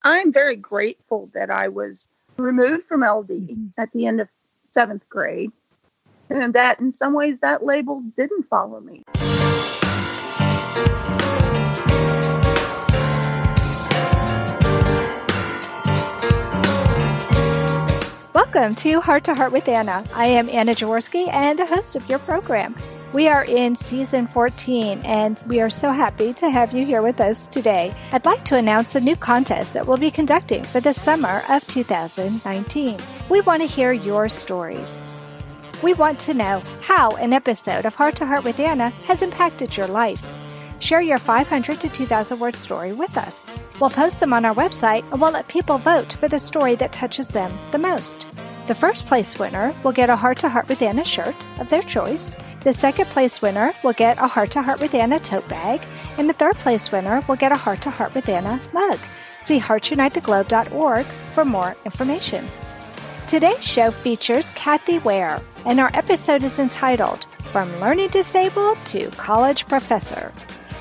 I'm very grateful that I was removed from LD at the end of 7th grade, and that in some ways that label didn't follow me. Welcome to Heart to Heart with Anna. I am Anna Jaworski and the host of your program. We are in season 14 and we are so happy to have you here with us today. I'd like to announce a new contest that we'll be conducting for the summer of 2019. We want to hear your stories. We want to know how an episode of Heart to Heart with Anna has impacted your life. Share your 500 to 2,000 word story with us. We'll post them on our website and we'll let people vote for the story that touches them the most. The first place winner will get a Heart to Heart with Anna shirt of their choice. The second place winner will get a Heart to Heart with Anna tote bag. And the third place winner will get a Heart to Heart with Anna mug. See heartunitetheglobe.org for more information. Today's show features Kathy Ware, and our episode is entitled From Learning Disabled to College Professor.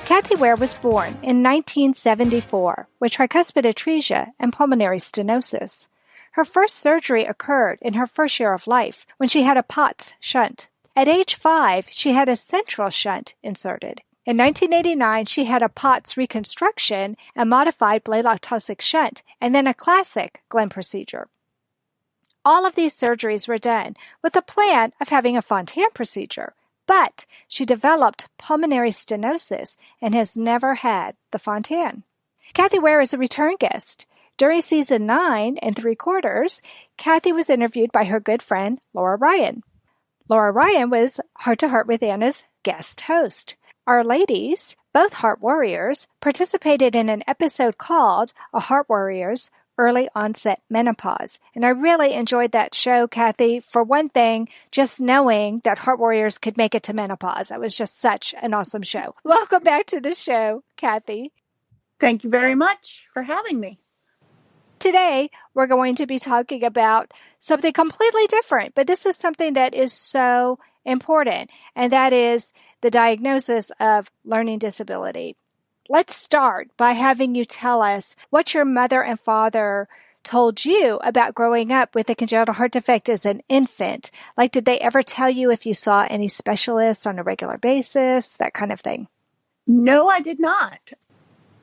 Kathy Ware was born in 1974 with tricuspid atresia and pulmonary stenosis. Her first surgery occurred in her first year of life when she had a POTS shunt. At age 5, she had a central shunt inserted. In 1989, she had a POTS reconstruction, a modified Blalock-Taussig shunt, and then a classic Glenn procedure. All of these surgeries were done with the plan of having a Fontan procedure, but she developed pulmonary stenosis and has never had the Fontan. Kathy Ware is a return guest. During season 9 and 3/4, Kathy was interviewed by her good friend, Laura Ryan. Laura Ryan was Heart to Heart with Anna's guest host. Our ladies, both Heart Warriors, participated in an episode called A Heart Warrior's Early Onset Menopause. And I really enjoyed that show, Kathy. For one thing, just knowing that Heart Warriors could make it to menopause. That was just such an awesome show. Welcome back to the show, Kathy. Thank you very much for having me. Today, we're going to be talking about something completely different, but this is something that is so important, and that is the diagnosis of learning disability. Let's start by having you tell us what your mother and father told you about growing up with a congenital heart defect as an infant. Like, did they ever tell you if you saw any specialists on a regular basis, that kind of thing? No, I did not.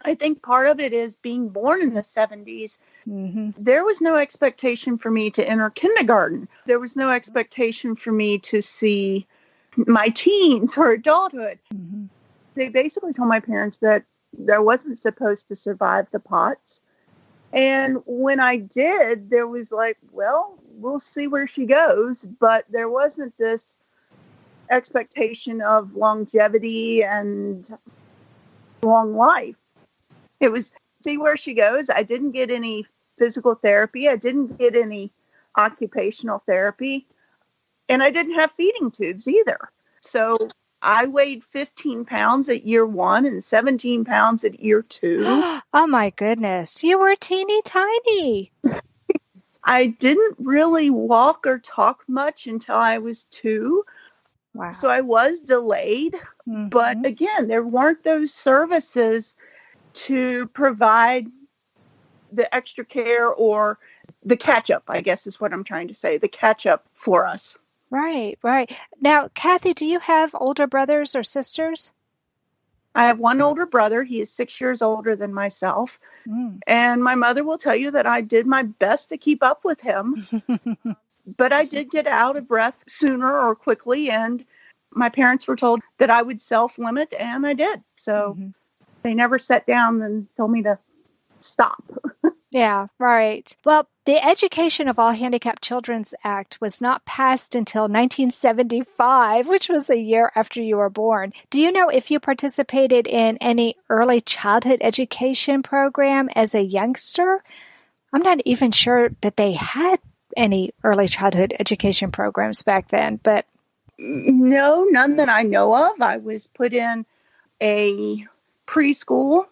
I think part of it is being born in the 70s. Mm-hmm. There was no expectation for me to enter kindergarten. There was no expectation for me to see my teens or adulthood. Mm-hmm. They basically told my parents that I wasn't supposed to survive the POTS. And when I did, there was like, well, we'll see where she goes. But there wasn't this expectation of longevity and long life. It was see where she goes. I didn't get any physical therapy. I didn't get any occupational therapy. And I didn't have feeding tubes either. So I weighed 15 pounds at year 1 and 17 pounds at year 2. Oh, my goodness. You were teeny tiny. I didn't really walk or talk much until I was 2. Wow. So I was delayed. Mm-hmm. But again, there weren't those services to provide the extra care or the catch-up, I guess is what I'm trying to say, the catch-up for us. Right, right. Now, Kathy, do you have older brothers or sisters? I have one older brother. He is 6 years older than myself. And my mother will tell you that I did my best to keep up with him. But I did get out of breath sooner or quickly. And my parents were told that I would self-limit, and I did. So they never sat down and told me to stop. Yeah, right. Well, the Education of All Handicapped Children's Act was not passed until 1975, which was a year after you were born. Do you know if you participated in any early childhood education program as a youngster? I'm not even sure that they had any early childhood education programs back then, but... No, none that I know of. I was put in a preschool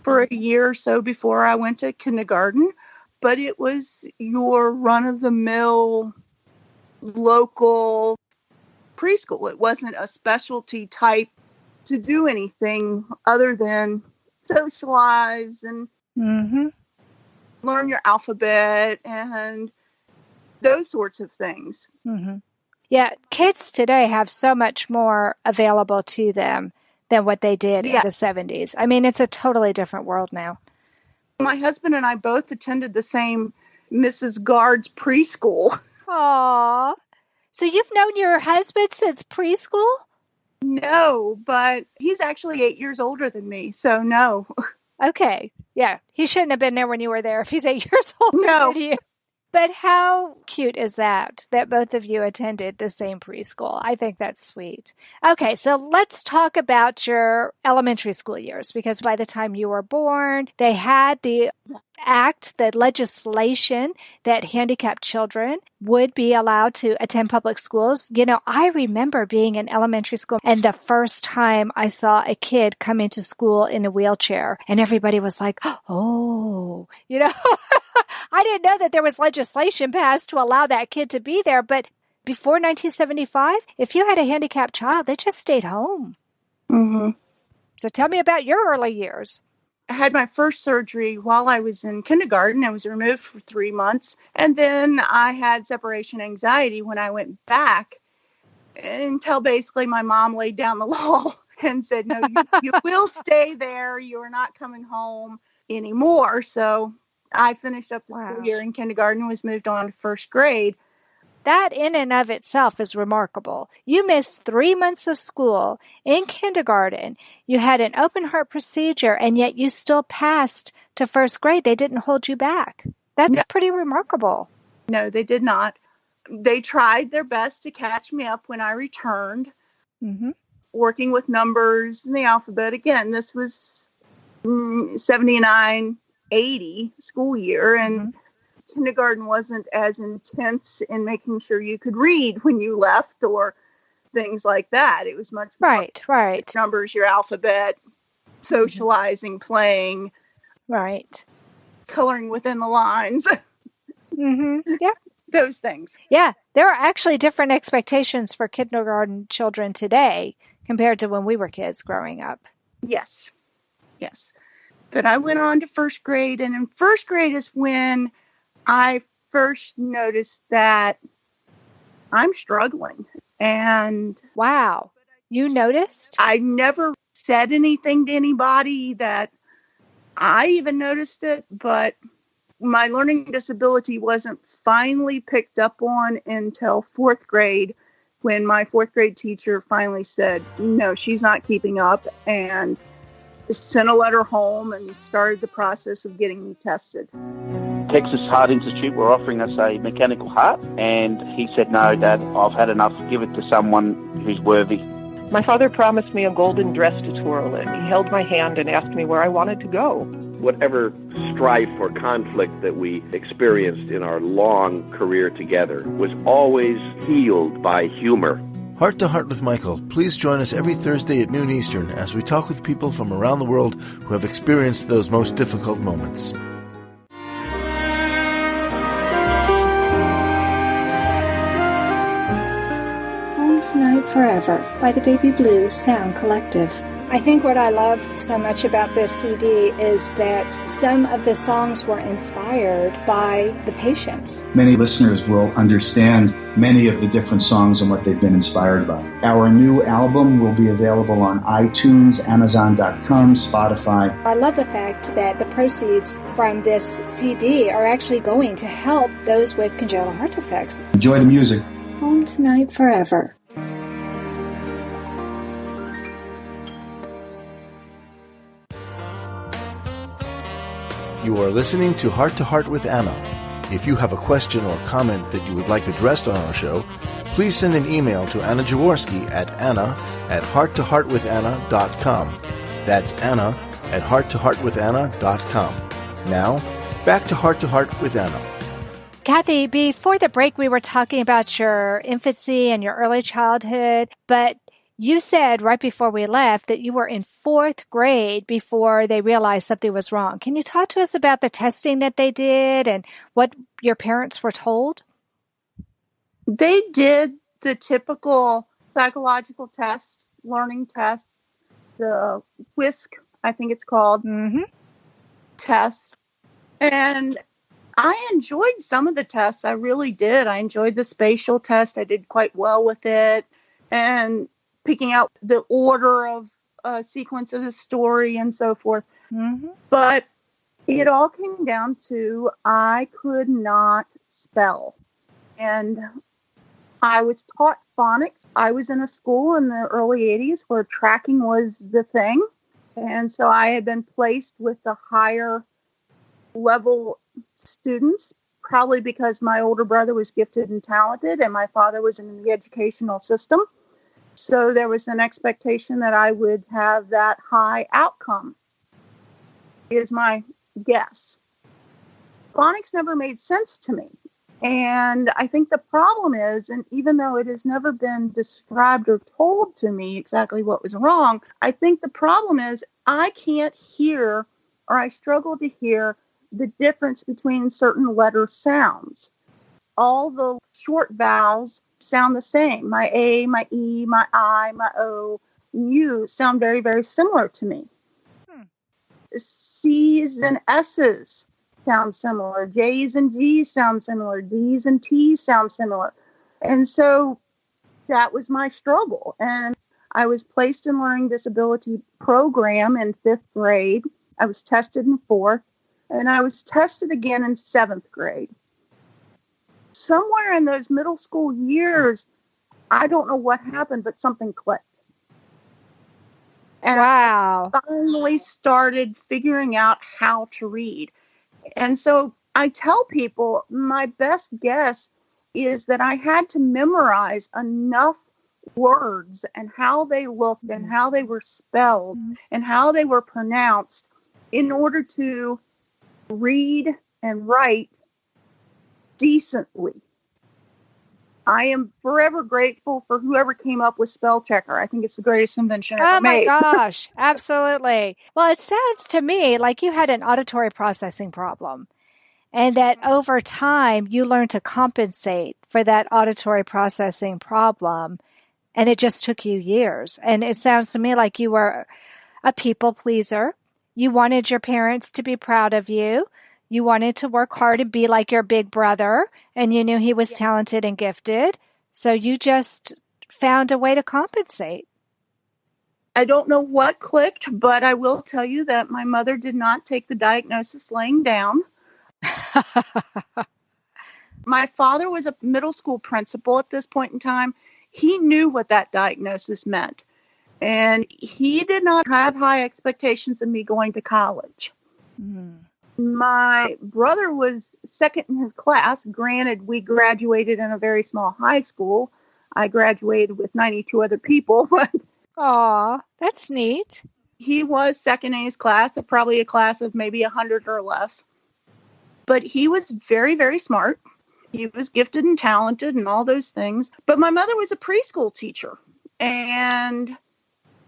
for a year or so before I went to kindergarten, but it was your run-of-the-mill local preschool. It wasn't a specialty type to do anything other than socialize and learn your alphabet and those sorts of things. Mm-hmm. Yeah, kids today have so much more available to them than what they did in the 70s. I mean, it's a totally different world now. My husband and I both attended the same Mrs. Guard's preschool. Aww. So you've known your husband since preschool? No, but he's actually 8 years older than me, so no. Okay. Yeah, he shouldn't have been there when you were there if he's 8 years older than you. But how cute is that both of you attended the same preschool? I think that's sweet. Okay, so let's talk about your elementary school years, because by the time you were born, they had the legislation that handicapped children would be allowed to attend public schools. You know, I remember being in elementary school and the first time I saw a kid come into school in a wheelchair and everybody was like, oh, you know, I didn't know that there was legislation passed to allow that kid to be there. But before 1975, if you had a handicapped child, they just stayed home. Mm-hmm. So tell me about your early years. I had my first surgery while I was in kindergarten. I was removed for 3 months. And then I had separation anxiety when I went back until basically my mom laid down the law and said, no, you will stay there. You are not coming home anymore. So I finished up the school year in kindergarten and was moved on to first grade. That in and of itself is remarkable. You missed 3 months of school in kindergarten. You had an open heart procedure, and yet you still passed to first grade. They didn't hold you back. That's pretty remarkable. No, they did not. They tried their best to catch me up when I returned, working with numbers and the alphabet. Again, this was 79, 80 school year, and kindergarten wasn't as intense in making sure you could read when you left or things like that. It was much more right. Numbers, your alphabet, socializing, playing, coloring within the lines. Yeah. Those things. Yeah. There are actually different expectations for kindergarten children today compared to when we were kids growing up. Yes. But I went on to first grade, and in first grade is when I first noticed that I'm struggling. And wow, you noticed? I never said anything to anybody that I even noticed it, but my learning disability wasn't finally picked up on until fourth grade, when my fourth grade teacher finally said, no, she's not keeping up, and sent a letter home and started the process of getting me tested. Texas Heart Institute were offering us a mechanical heart, and he said, no, Dad, I've had enough. Give it to someone who's worthy. My father promised me a golden dress to twirl, and he held my hand and asked me where I wanted to go. Whatever strife or conflict that we experienced in our long career together was always healed by humor. Heart to Heart with Michael. Please join us every Thursday at noon Eastern as we talk with people from around the world who have experienced those most difficult moments. Home Tonight Forever by the Baby Blue Sound Collective. I think what I love so much about this CD is that some of the songs were inspired by the patients. Many listeners will understand many of the different songs and what they've been inspired by. Our new album will be available on iTunes, Amazon.com, Spotify. I love the fact that the proceeds from this CD are actually going to help those with congenital heart defects. Enjoy the music. Home Tonight Forever. You are listening to Heart with Anna. If you have a question or comment that you would like addressed on our show, please send an email to Anna Jaworski at anna@hearttoheartwithanna.com. That's anna@hearttoheartwithanna.com. Now, back to Heart with Anna. Kathy, before the break, we were talking about your infancy and your early childhood, but you said right before we left that you were in fourth grade before they realized something was wrong. Can you talk to us about the testing that they did and what your parents were told? They did the typical psychological test, learning test, the WISC, I think it's called, test. And I enjoyed some of the tests. I really did. I enjoyed the spatial test. I did quite well with it. And picking out the order of a sequence of the story and so forth. Mm-hmm. But it all came down to I could not spell. And I was taught phonics. I was in a school in the early 80s where tracking was the thing. And so I had been placed with the higher level students, probably because my older brother was gifted and talented and my father was in the educational system. So there was an expectation that I would have that high outcome, is my guess. Phonics never made sense to me. And I think the problem is, and even though it has never been described or told to me exactly what was wrong, I think the problem is I can't hear, or I struggle to hear, the difference between certain letter sounds. All the short vowels sound the same. My A, my E, my I, my O, U sound very, very similar to me. C's and S's sound similar. J's and G's sound similar. D's and T's sound similar. And so that was my struggle. And I was placed in learning disability program in 5th grade. I was tested in 4th. And I was tested again in 7th grade. Somewhere in those middle school years, I don't know what happened, but something clicked. And wow. I finally started figuring out how to read. And so I tell people my best guess is that I had to memorize enough words and how they looked and how they were spelled and how they were pronounced in order to read and write decently. I am forever grateful for whoever came up with spell checker. I think it's the greatest invention ever made. Oh my gosh, absolutely. Well, it sounds to me like you had an auditory processing problem and that over time you learned to compensate for that auditory processing problem, and it just took you years. And it sounds to me like you were a people pleaser. You wanted your parents to be proud of you. You wanted to work hard and be like your big brother, and you knew he was talented and gifted. So you just found a way to compensate. I don't know what clicked, but I will tell you that my mother did not take the diagnosis laying down. My father was a middle school principal at this point in time. He knew what that diagnosis meant. And he did not have high expectations of me going to college. My brother was second in his class. Granted, we graduated in a very small high school. I graduated with 92 other people. But aw, that's neat. He was second in his class, probably a class of maybe 100 or less. But he was very, very smart. He was gifted and talented and all those things. But my mother was a preschool teacher. And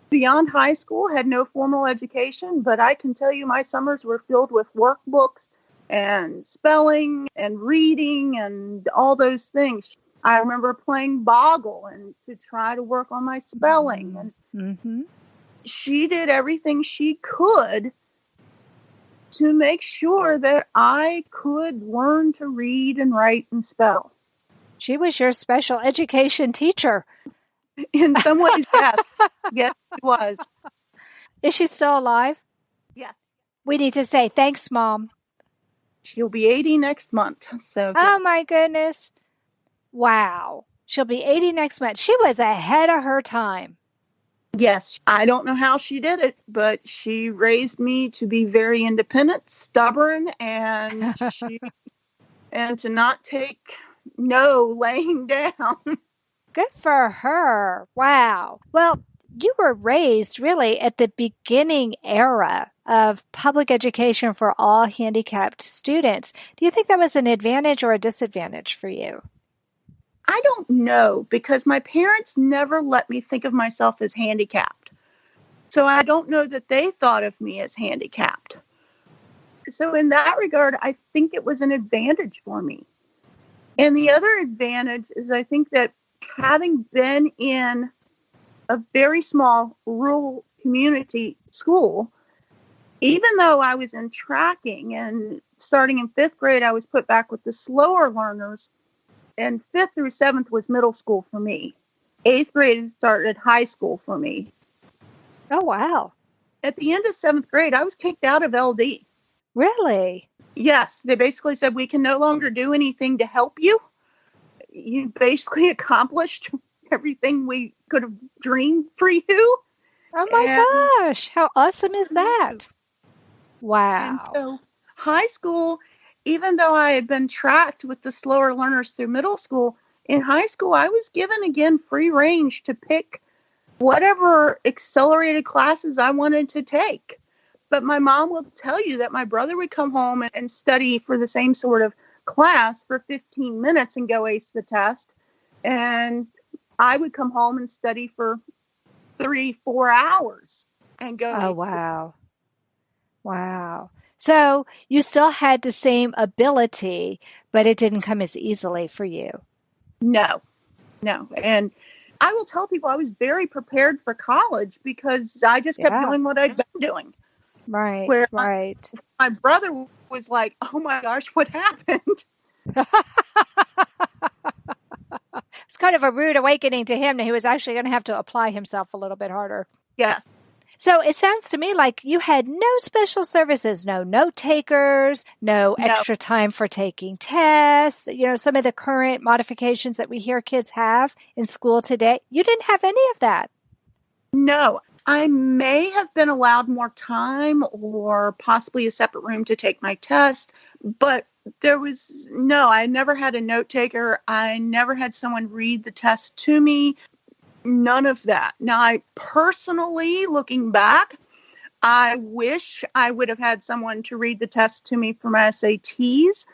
beyond high school, had no formal education, but I can tell you my summers were filled with workbooks and spelling and reading and all those things. I remember playing Boggle and to try to work on my spelling. And she did everything she could to make sure that I could learn to read and write and spell. She was your special education teacher. In some ways, yes. Yes, she was. Is she still alive? Yes. We need to say thanks, Mom. She'll be 80 next month. So. Oh, my goodness. Wow. She'll be 80 next month. She was ahead of her time. Yes. I don't know how she did it, but she raised me to be very independent, stubborn, and and to not take no laying down. Good for her. Wow. Well, you were raised really at the beginning era of public education for all handicapped students. Do you think that was an advantage or a disadvantage for you? I don't know, because my parents never let me think of myself as handicapped. So I don't know that they thought of me as handicapped. So in that regard, I think it was an advantage for me. And the other advantage is I think that having been in a very small rural community school, even though I was in tracking and starting in 5th grade, I was put back with the slower learners, and 5th through 7th was middle school for me. 8th grade started high school for me. Oh, wow. At the end of 7th grade, I was kicked out of LD. Really? Yes. They basically said, we can no longer do anything to help you. You basically accomplished everything we could have dreamed for you. Oh, my gosh. How awesome is that? Wow. And so high school, even though I had been tracked with the slower learners through middle school, in high school, I was given, again, free range to pick whatever accelerated classes I wanted to take. But my mom will tell you that my brother would come home and study for the same sort of class for 15 minutes and go ace the test. And I would come home and study for 3-4 hours and go. Oh, wow. Wow. So you still had the same ability, but it didn't come as easily for you. No. And I will tell people I was very prepared for college because I just kept doing what I'd been doing. Right, Where right. My brother was like, oh my gosh, what happened? It's kind of a rude awakening to him that he was actually going to have to apply himself a little bit harder. Yes. So it sounds to me like you had no special services, no note takers, no extra time for taking tests. You know, some of the current modifications that we hear kids have in school today, you didn't have any of that. No. I may have been allowed more time or possibly a separate room to take my test, but I never had a note taker. I never had someone read the test to me. None of that. Now, I personally, looking back, I wish I would have had someone to read the test to me for my SATs,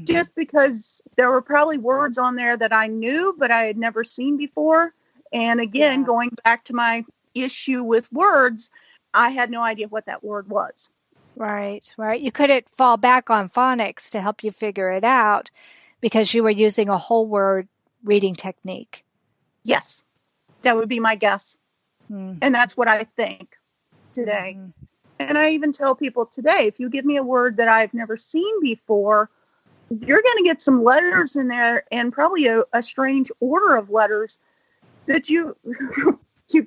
just because there were probably words on there that I knew, but I had never seen before. And again, going back to my issue with words, I had no idea what that word was. Right. You couldn't fall back on phonics to help you figure it out because you were using a whole word reading technique. Yes, that would be my guess. And that's what I think today. And I even tell people today, if you give me a word that I've never seen before, you're going to get some letters in there and probably a strange order of letters that you've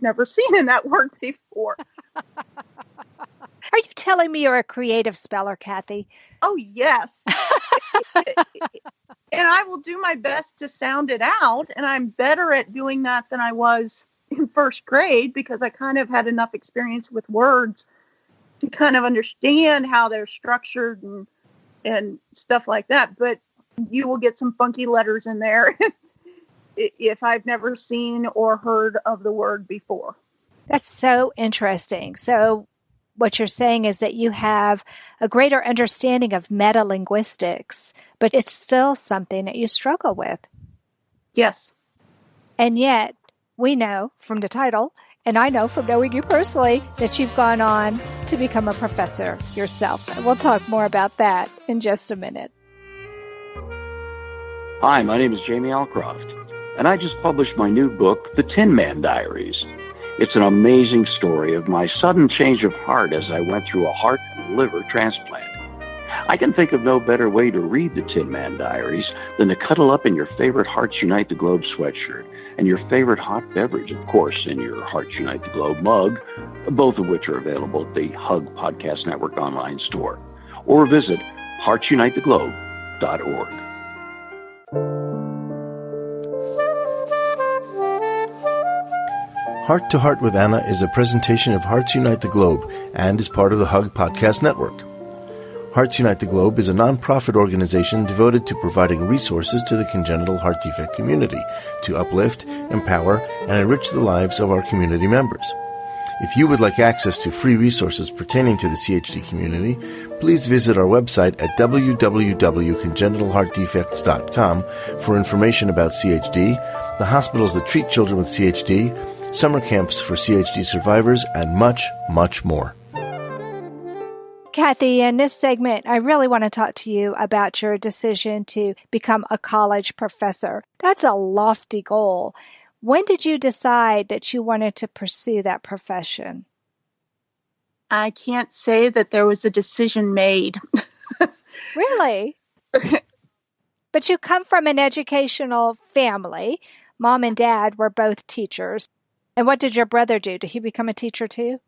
never seen in that word before. Are you telling me you're a creative speller, Kathy? Oh, yes. And I will do my best to sound it out. And I'm better at doing that than I was in first grade because I kind of had enough experience with words to kind of understand how they're structured and stuff like that. But you will get some funky letters in there if I've never seen or heard of the word before. That's so interesting. So what you're saying is that you have a greater understanding of metalinguistics, but it's still something that you struggle with. Yes. And yet, we know from the title, and I know from knowing you personally, that you've gone on to become a professor yourself. And we'll talk more about that in just a minute. Hi, my name is Jamie Alcroft, and I just published my new book, The Tin Man Diaries. It's an amazing story of my sudden change of heart as I went through a heart and liver transplant. I can think of no better way to read the Tin Man Diaries than to cuddle up in your favorite Hearts Unite the Globe sweatshirt and your favorite hot beverage, of course, in your Hearts Unite the Globe mug, both of which are available at the Hug Podcast Network online store. Or visit heartsunitetheglobe.org. Heart to Heart with Anna is a presentation of Hearts Unite the Globe and is part of the Hug Podcast Network. Hearts Unite the Globe is a non-profit organization devoted to providing resources to the congenital heart defect community to uplift, empower, and enrich the lives of our community members. If you would like access to free resources pertaining to the CHD community, please visit our website at www.congenitalheartdefects.com for information about CHD, the hospitals that treat children with CHD, summer camps for CHD survivors, and much, much more. Kathy, in this segment, I really want to talk to you about your decision to become a college professor. That's a lofty goal. When did you decide that you wanted to pursue that profession? I can't say that there was a decision made. Really? But you come from an educational family. Mom and Dad were both teachers. And what did your brother do? Did he become a teacher too?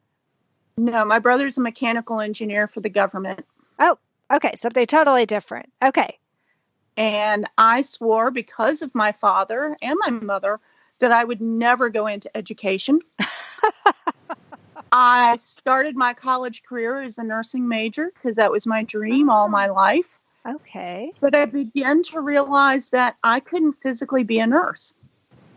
No, my brother's a mechanical engineer for the government. Oh, okay. Something totally different. Okay. And I swore, because of my father and my mother, that I would never go into education. I started my college career as a nursing major because that was my dream all my life. Okay. But I began to realize that I couldn't physically be a nurse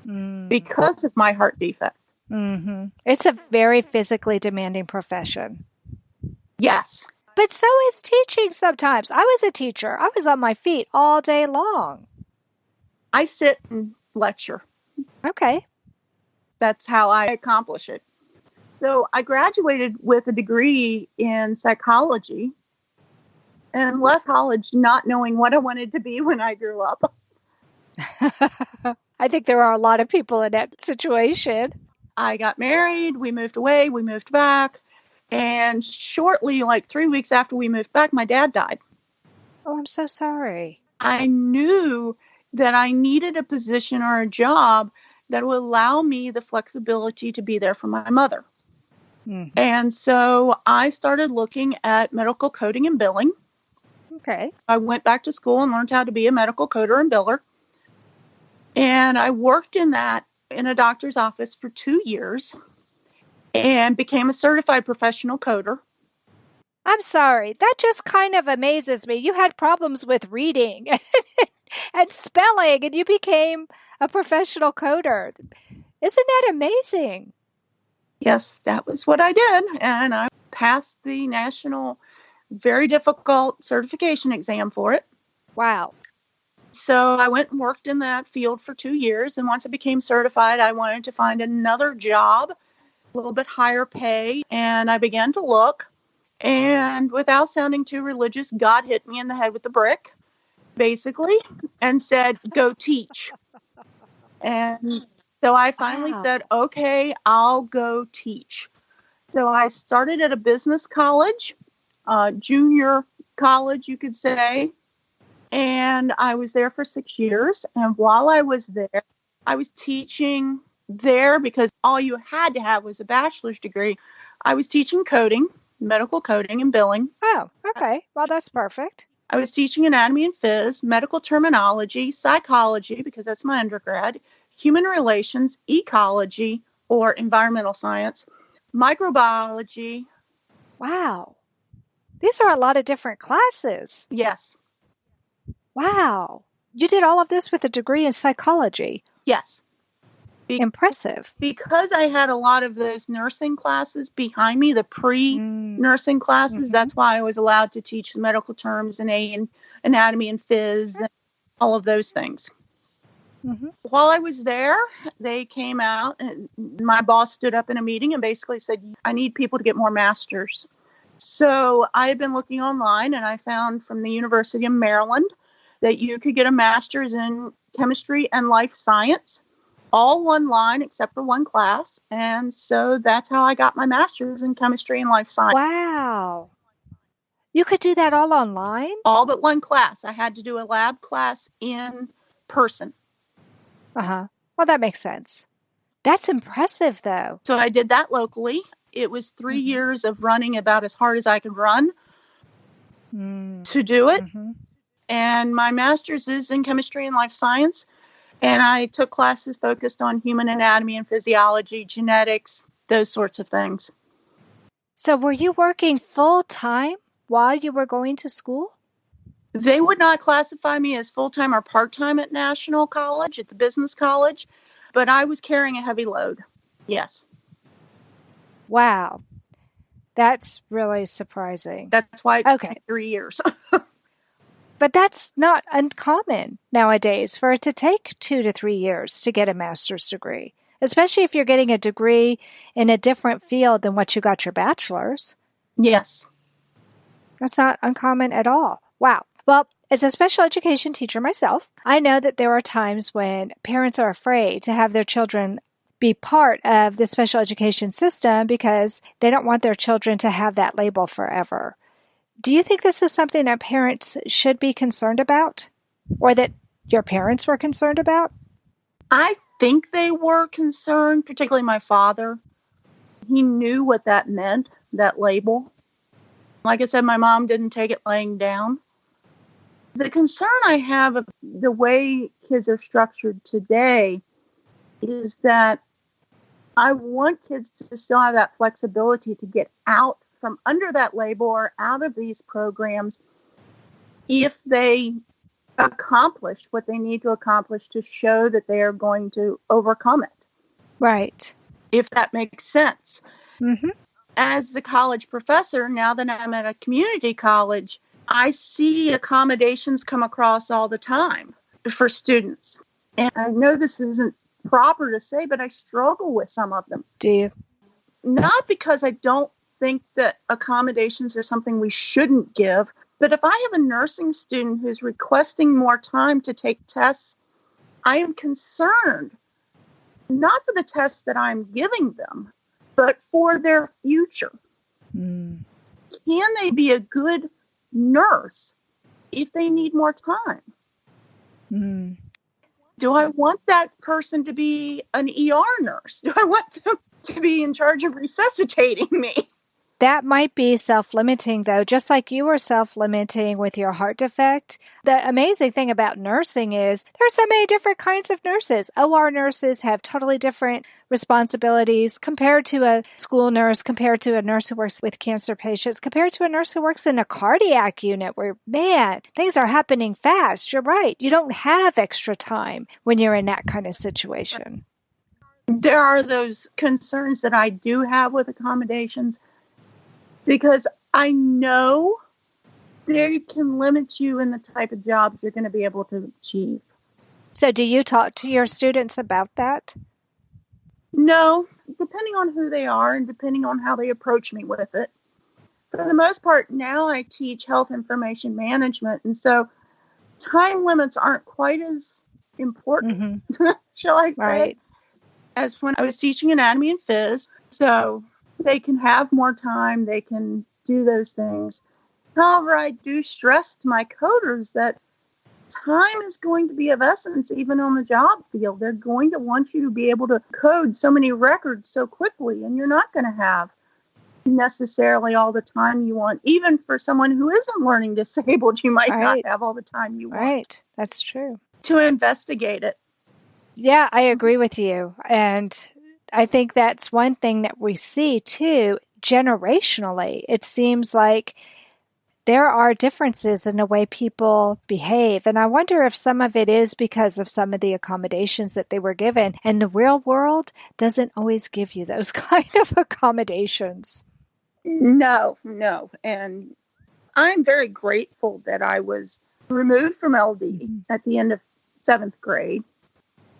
because of my heart defect. Mm-hmm. It's a very physically demanding profession. Yes. But so is teaching sometimes. I was a teacher. I was on my feet all day long. I sit and lecture. Okay. That's how I accomplish it. So I graduated with a degree in psychology and left college not knowing what I wanted to be when I grew up. I think there are a lot of people in that situation. I got married. We moved away. We moved back. And shortly, like 3 weeks after we moved back, my dad died. Oh, I'm so sorry. I knew that I needed a position or a job that would allow me the flexibility to be there for my mother. Mm-hmm. And so I started looking at medical coding and billing. Okay. I went back to school and learned how to be a medical coder and biller. And I worked in that in a doctor's office for 2 years and became a certified professional coder. I'm sorry. That just kind of amazes me. You had problems with reading and spelling, and you became a professional coder. Isn't that amazing? Yes, that was what I did. And I passed the national, very difficult certification exam for it. Wow. So I went and worked in that field for 2 years. And once I became certified, I wanted to find another job, a little bit higher pay. And I began to look. And without sounding too religious, God hit me in the head with a brick, basically, and said, go teach. And so I finally said, okay, I'll go teach. So I started at a business college, junior college, you could say. And I was there for 6 years. And while I was there, I was teaching there because all you had to have was a bachelor's degree. I was teaching coding, medical coding and billing. Oh, okay. Well, that's perfect. I was teaching anatomy and phys, medical terminology, psychology, because that's my undergrad, human relations, ecology, or environmental science, microbiology. Wow. These are a lot of different classes. Yes. Wow. You did all of this with a degree in psychology. Yes. Impressive. Because I had a lot of those nursing classes behind me, the pre-nursing classes, that's why I was allowed to teach the medical terms and anatomy and phys and all of those things. Mm-hmm. While I was there, they came out and my boss stood up in a meeting and basically said, I need people to get more masters. So I had been looking online and I found from the University of Maryland that you could get a master's in chemistry and life science, all one line except for one class. And so that's how I got my master's in chemistry and life science. Wow. You could do that all online? All but one class. I had to do a lab class in person. Uh-huh. Well, that makes sense. That's impressive, though. So I did that locally. It was 3 years of running about as hard as I could run to do it. Mm-hmm. And my master's is in chemistry and life science. And I took classes focused on human anatomy and physiology, genetics, those sorts of things. So were you working full-time while you were going to school? They would not classify me as full-time or part-time at National College, at the business college, but I was carrying a heavy load. Yes. Wow. That's really surprising. That's why it took 3 years. But that's not uncommon nowadays for it to take 2 to 3 years to get a master's degree, especially if you're getting a degree in a different field than what you got your bachelor's. Yes. That's not uncommon at all. Wow. Well, as a special education teacher myself, I know that there are times when parents are afraid to have their children be part of the special education system because they don't want their children to have that label forever. Do you think this is something that parents should be concerned about, or that your parents were concerned about? I think they were concerned, particularly my father. He knew what that meant, that label. Like I said, my mom didn't take it laying down. The concern I have of the way kids are structured today is that I want kids to still have that flexibility to get out from under that label or out of these programs if they accomplish what they need to accomplish to show that they are going to overcome it. Right. If that makes sense. Mm-hmm. As a college professor, now that I'm at a community college, I see accommodations come across all the time for students. And I know this isn't proper to say, but I struggle with some of them. Do you? Not because I don't think that accommodations are something we shouldn't give, but if I have a nursing student who's requesting more time to take tests, I am concerned, not for the tests that I'm giving them, but for their future. Can they be a good nurse if they need more time? Do I want that person to be an ER nurse? Do I want them to be in charge of resuscitating me? That might be self-limiting, though, just like you were self-limiting with your heart defect. The amazing thing about nursing is there's so many different kinds of nurses. OR nurses have totally different responsibilities compared to a school nurse, compared to a nurse who works with cancer patients, compared to a nurse who works in a cardiac unit where, man, things are happening fast. You're right. You don't have extra time when you're in that kind of situation. There are those concerns that I do have with accommodations, because I know they can limit you in the type of jobs you're going to be able to achieve. So do you talk to your students about that? No, depending on who they are and depending on how they approach me with it. For the most part, now I teach health information management, and so time limits aren't quite as important, shall I say, right, as when I was teaching anatomy and phys. So they can have more time, they can do those things. However, I do stress to my coders that time is going to be of essence even on the job field. They're going to want you to be able to code so many records so quickly, and you're not going to have necessarily all the time you want. Even for someone who isn't learning disabled, you might not have all the time you want. Right, that's true. To investigate it. Yeah, I agree with you. And I think that's one thing that we see, too, generationally. It seems like there are differences in the way people behave. And I wonder if some of it is because of some of the accommodations that they were given. And the real world doesn't always give you those kind of accommodations. No. And I'm very grateful that I was removed from LD at the end of 7th grade.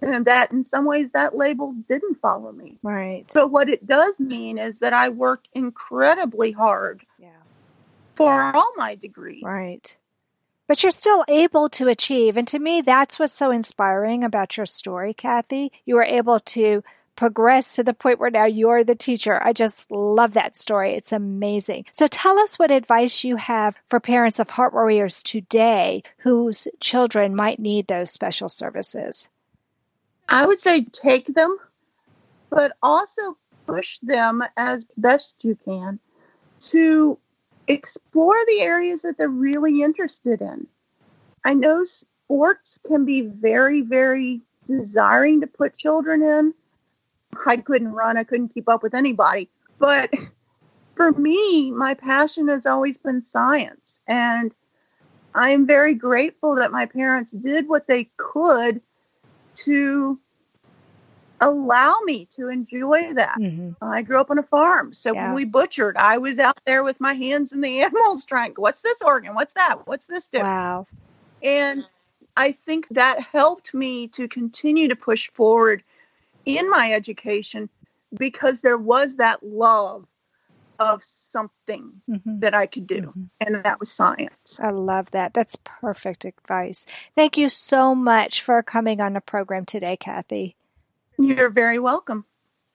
And that in some ways that label didn't follow me. Right. So what it does mean is that I worked incredibly hard for all my degrees. Right. But you're still able to achieve. And to me, that's what's so inspiring about your story, Kathy. You were able to progress to the point where now you're the teacher. I just love that story. It's amazing. So tell us what advice you have for parents of heart warriors today whose children might need those special services. I would say take them, but also push them as best you can to explore the areas that they're really interested in. I know sports can be very, very desiring to put children in. I couldn't run. I couldn't keep up with anybody. But for me, my passion has always been science. And I'm very grateful that my parents did what they could to allow me to enjoy that. I grew up on a farm. So when we butchered, I was out there with my hands in the animals trying, what's this organ? What's that? What's this do? Wow. And I think that helped me to continue to push forward in my education because there was that love of something that I could do. And that was science. I love that. That's perfect advice. Thank you so much for coming on the program today, Kathy. You're very welcome.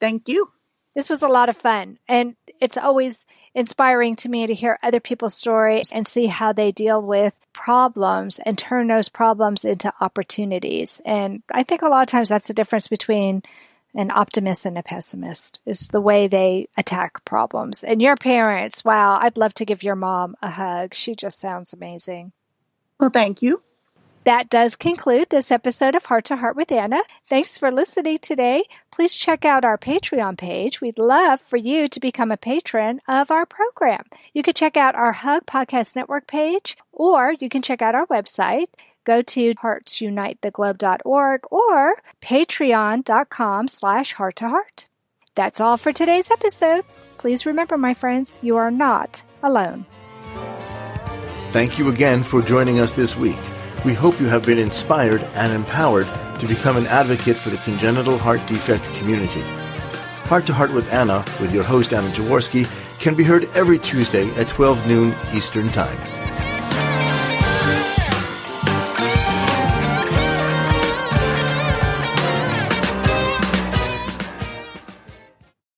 Thank you. This was a lot of fun, and it's always inspiring to me to hear other people's stories and see how they deal with problems and turn those problems into opportunities. And I think a lot of times that's the difference between an optimist and a pessimist, is the way they attack problems. And your parents, wow, I'd love to give your mom a hug. She just sounds amazing. Well, thank you. That does conclude this episode of Heart to Heart with Anna. Thanks for listening today. Please check out our Patreon page. We'd love for you to become a patron of our program. You can check out our Hug Podcast Network page, or you can check out our website. Go to heartsunitetheglobe.org or patreon.com/heart-to-heart. That's all for today's episode. Please remember, my friends, you are not alone. Thank you again for joining us this week. We hope you have been inspired and empowered to become an advocate for the congenital heart defect community. Heart to Heart with Anna, with your host Anna Jaworski, can be heard every Tuesday at 12 noon Eastern Time.